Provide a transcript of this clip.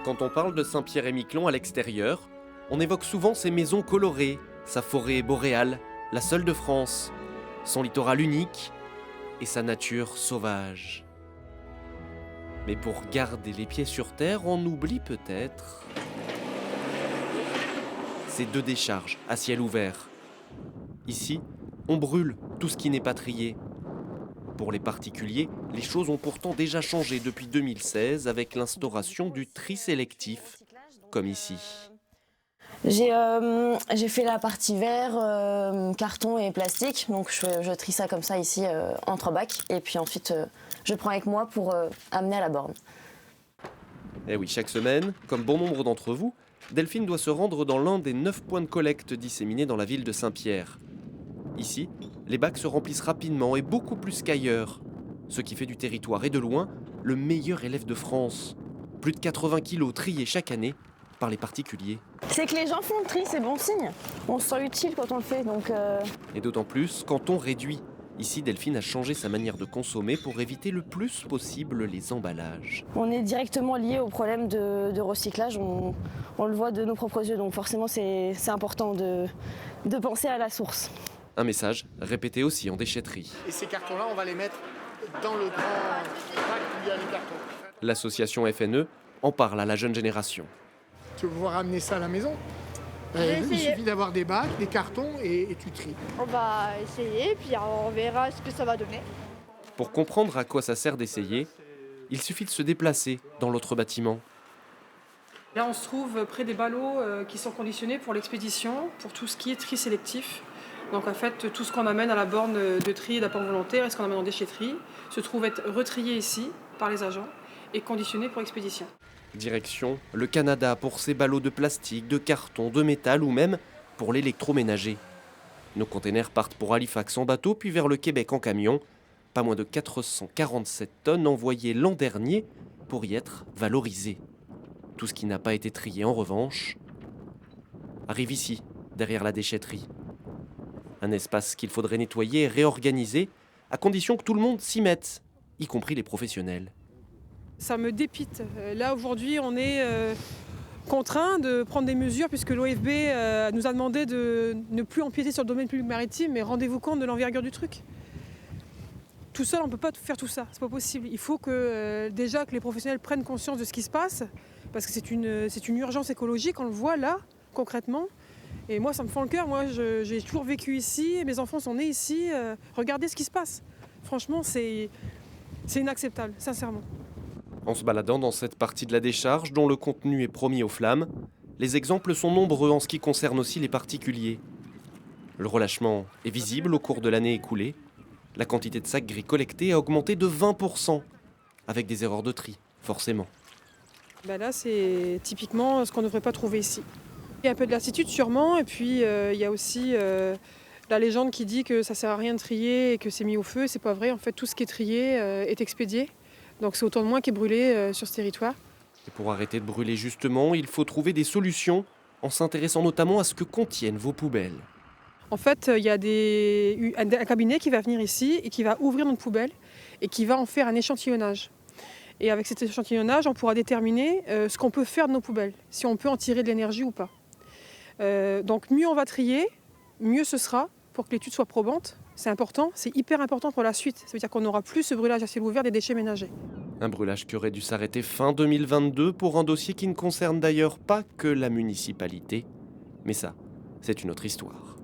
Quand on parle de Saint-Pierre-et-Miquelon à l'extérieur, on évoque souvent ses maisons colorées, sa forêt boréale, la seule de France, son littoral unique et sa nature sauvage. Mais pour garder les pieds sur terre, on oublie peut-être ces deux décharges à ciel ouvert. Ici, on brûle tout ce qui n'est pas trié. Pour les particuliers, les choses ont pourtant déjà changé depuis 2016 avec l'instauration du tri sélectif, comme ici. J'ai fait la partie verre, carton et plastique, donc je trie ça comme ça ici en 3 bacs et puis ensuite je prends avec moi pour amener à la borne. Eh oui, chaque semaine, comme bon nombre d'entre vous, Delphine doit se rendre dans l'un des 9 points de collecte disséminés dans la ville de Saint-Pierre. Ici, les bacs se remplissent rapidement et beaucoup plus qu'ailleurs, ce qui fait du territoire et de loin le meilleur élève de France. Plus de 80 kilos triés chaque année par les particuliers. C'est que les gens font le tri, c'est bon signe. On se sent utile quand on le fait, donc... Et d'autant plus quand on réduit. Ici, Delphine a changé sa manière de consommer pour éviter le plus possible les emballages. On est directement lié au problème de recyclage, on le voit de nos propres yeux, donc forcément c'est important de penser à la source. Un message répété aussi en déchetterie. Et ces cartons-là, on va les mettre dans le grand bac où il y a les cartons. L'association FNE en parle à la jeune génération. Tu veux pouvoir ramener ça à la maison? Il suffit d'avoir des bacs, des cartons et tu tries. On va essayer, puis on verra ce que ça va donner. Pour comprendre à quoi ça sert d'essayer, il suffit de se déplacer dans l'autre bâtiment. Là, on se trouve près des ballots qui sont conditionnés pour l'expédition, pour tout ce qui est tri sélectif. Donc en fait, tout ce qu'on amène à la borne de tri et d'apport volontaire et ce qu'on amène en déchetterie se trouve être retrié ici par les agents et conditionné pour expédition. Direction le Canada pour ses ballots de plastique, de carton, de métal ou même pour l'électroménager. Nos containers partent pour Halifax en bateau puis vers le Québec en camion. Pas moins de 447 tonnes envoyées l'an dernier pour y être valorisées. Tout ce qui n'a pas été trié en revanche arrive ici, derrière la déchetterie. Un espace qu'il faudrait nettoyer et réorganiser à condition que tout le monde s'y mette, y compris les professionnels. Ça me dépite. Là, aujourd'hui, on est contraint de prendre des mesures puisque l'OFB nous a demandé de ne plus empiéter sur le domaine public maritime, mais rendez-vous compte de l'envergure du truc. Tout seul, on ne peut pas faire tout ça, c'est pas possible. Il faut que déjà que les professionnels prennent conscience de ce qui se passe, parce que c'est une urgence écologique, on le voit là, concrètement. Et moi, ça me fend le cœur. Moi, j'ai toujours vécu ici, mes enfants sont nés ici. Regardez ce qui se passe. Franchement, c'est inacceptable, sincèrement. En se baladant dans cette partie de la décharge dont le contenu est promis aux flammes, les exemples sont nombreux en ce qui concerne aussi les particuliers. Le relâchement est visible au cours de l'année écoulée. La quantité de sacs gris collectés a augmenté de 20%, avec des erreurs de tri, forcément. Là, c'est typiquement ce qu'on ne devrait pas trouver ici. Il y a un peu de lassitude sûrement, et puis il y a aussi la légende qui dit que ça ne sert à rien de trier et que c'est mis au feu. C'est pas vrai, en fait tout ce qui est trié est expédié. Donc c'est autant de moins qui est brûlé sur ce territoire. Et pour arrêter de brûler justement, il faut trouver des solutions en s'intéressant notamment à ce que contiennent vos poubelles. En fait, il y a un cabinet qui va venir ici et qui va ouvrir notre poubelle et qui va en faire un échantillonnage. Et avec cet échantillonnage, on pourra déterminer ce qu'on peut faire de nos poubelles, si on peut en tirer de l'énergie ou pas. Donc mieux on va trier, mieux ce sera pour que l'étude soit probante. C'est important, c'est hyper important pour la suite. Ça veut dire qu'on n'aura plus ce brûlage à ciel ouvert des déchets ménagers. Un brûlage qui aurait dû s'arrêter fin 2022 pour un dossier qui ne concerne d'ailleurs pas que la municipalité. Mais ça, c'est une autre histoire.